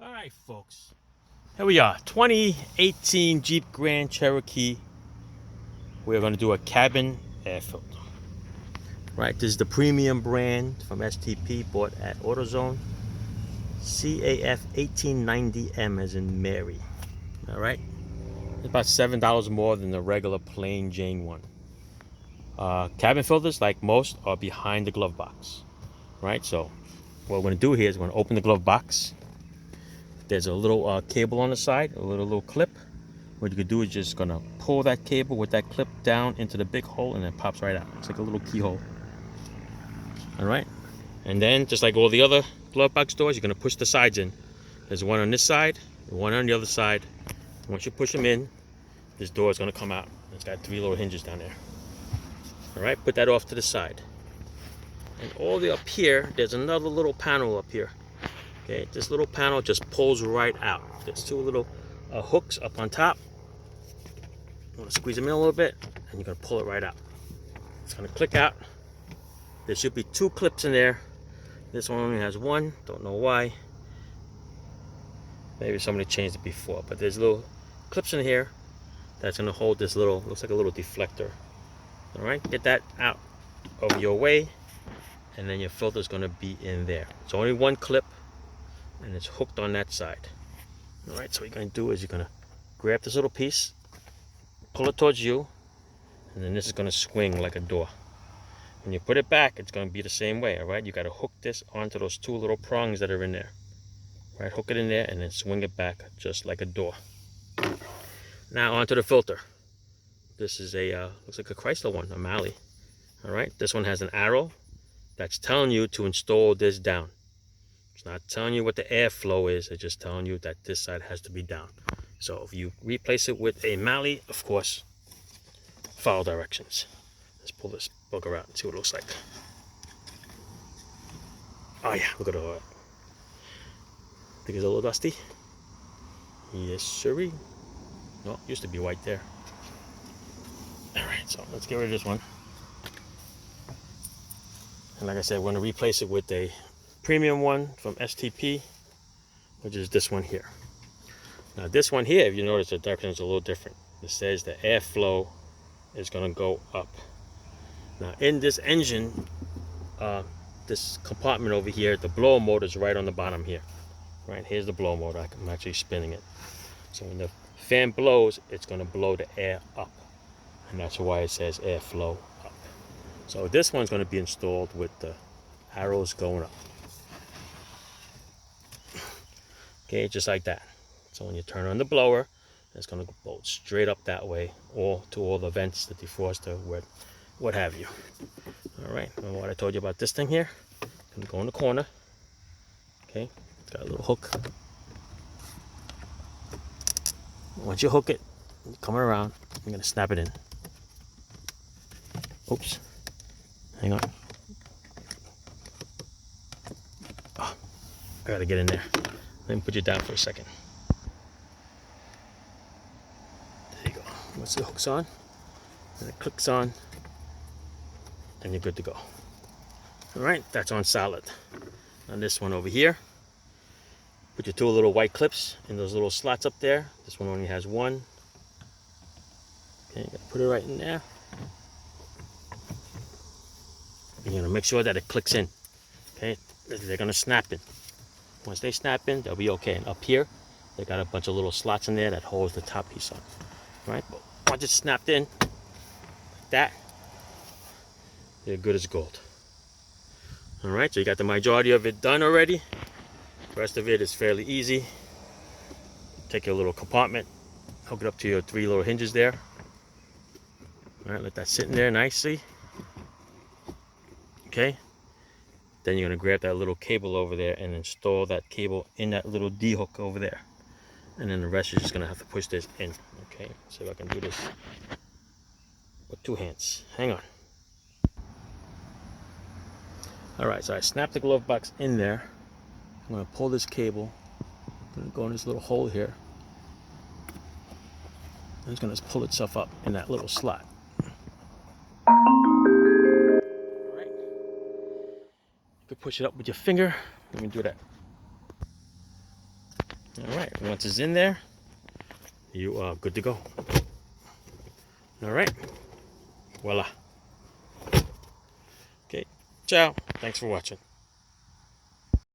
All right, folks. Here we are, 2018 Jeep Grand Cherokee. We're going to do a cabin air filter. Right, this is the premium brand from STP, bought at AutoZone. CAF 1890M as in Mary. All right, it's about $7 more than the regular plain Jane one. Cabin filters, like most, are behind the glove box. Right, so what we're going to do here is we're going to open the glove box. There's a little cable on the side, a little clip. What you could do is just gonna pull that cable with that clip down into the big hole, and it pops right out. It's like a little keyhole. All right, and then just like all the other glove box doors, you're gonna push the sides in. There's one on this side, one on the other side. Once you push them in, this door is gonna come out. It's got 3 little hinges down there. All right, put that off to the side. And all the way up here, there's another little panel up here. Okay, this little panel just pulls right out. There's 2 little hooks up on top. You want to squeeze them in a little bit, and you're going to pull it right out. It's going to click out. There should be 2 clips in there. This one only has 1. Don't know why. Maybe somebody changed it before, but there's little clips in here that's going to hold this little, looks like a little deflector. All right, get that out of your way, and then your filter is going to be in there. It's only 1 clip, and it's hooked on that side. All right, so what you're going to do is you're going to grab this little piece, pull it towards you, and then this is going to swing like a door. When you put it back, it's going to be the same way. All right, you got to hook this onto those 2 little prongs that are in there. All right, hook it in there and then swing it back just like a door. Now onto the filter. This is a looks like a Chrysler one, a Malley. All right, this one has an arrow that's telling you to install this down. It's not telling you what the airflow is. It's just telling you that this side has to be down. So if you replace it with a Malley, of course, follow directions. Let's pull this bugger out and see what it looks like. Oh yeah, look at all that. Think it's a little dusty? Yes, sirree. No, used to be white there. All right, so let's get rid of this one. And like I said, we're going to replace it with a premium one from STP, which is this one here. Now this one here, if you notice, the direction is a little different. It says the airflow is going to go up. Now in this engine, this compartment over here, the blower motor is right on the bottom here. Right, here's the blower motor. I'm actually spinning it. So when the fan blows, it's going to blow the air up. And that's why it says airflow up. So this one's going to be installed with the arrows going up. Okay, just like that. So when you turn on the blower, it's going to blow straight up that way, or to all the vents, the defroster, what have you. All right, remember what I told you about this thing here? It's going to go in the corner. Okay, it's got a little hook. Once you hook it, you're coming around, you're going to snap it in. Oops. Hang on. Oh, I got to get in there. Let me put you down for a second. There you go. Once the hook's on, and it clicks on, and you're good to go. All right, that's on solid. On this one over here, put your 2 little white clips in those little slots up there. This one only has 1. Okay, you gotta put it right in there. You're gonna make sure that it clicks in. Okay, they're gonna snap in. Once they snap in, they'll be okay. And up here, they got a bunch of little slots in there that holds the top piece on. All right, but once it's snapped in, like that, you're good as gold. All right, so you got the majority of it done already. The rest of it is fairly easy. Take your little compartment, hook it up to your 3 little hinges there. All right, let that sit in there nicely. Okay, then you're gonna grab that little cable over there and install that cable in that little D hook over there. And then the rest you're just gonna have to push this in. Okay, see if I can do this with 2 hands. Hang on. All right, so I snapped the glove box in there. I'm gonna pull this cable. I'm gonna go in this little hole here. And it's gonna pull itself up in that little slot. All right. You can push it up with your finger. Let me do that. All right, once it's in there, you are good to go. All right, voila. Okay, ciao. Thanks for watching.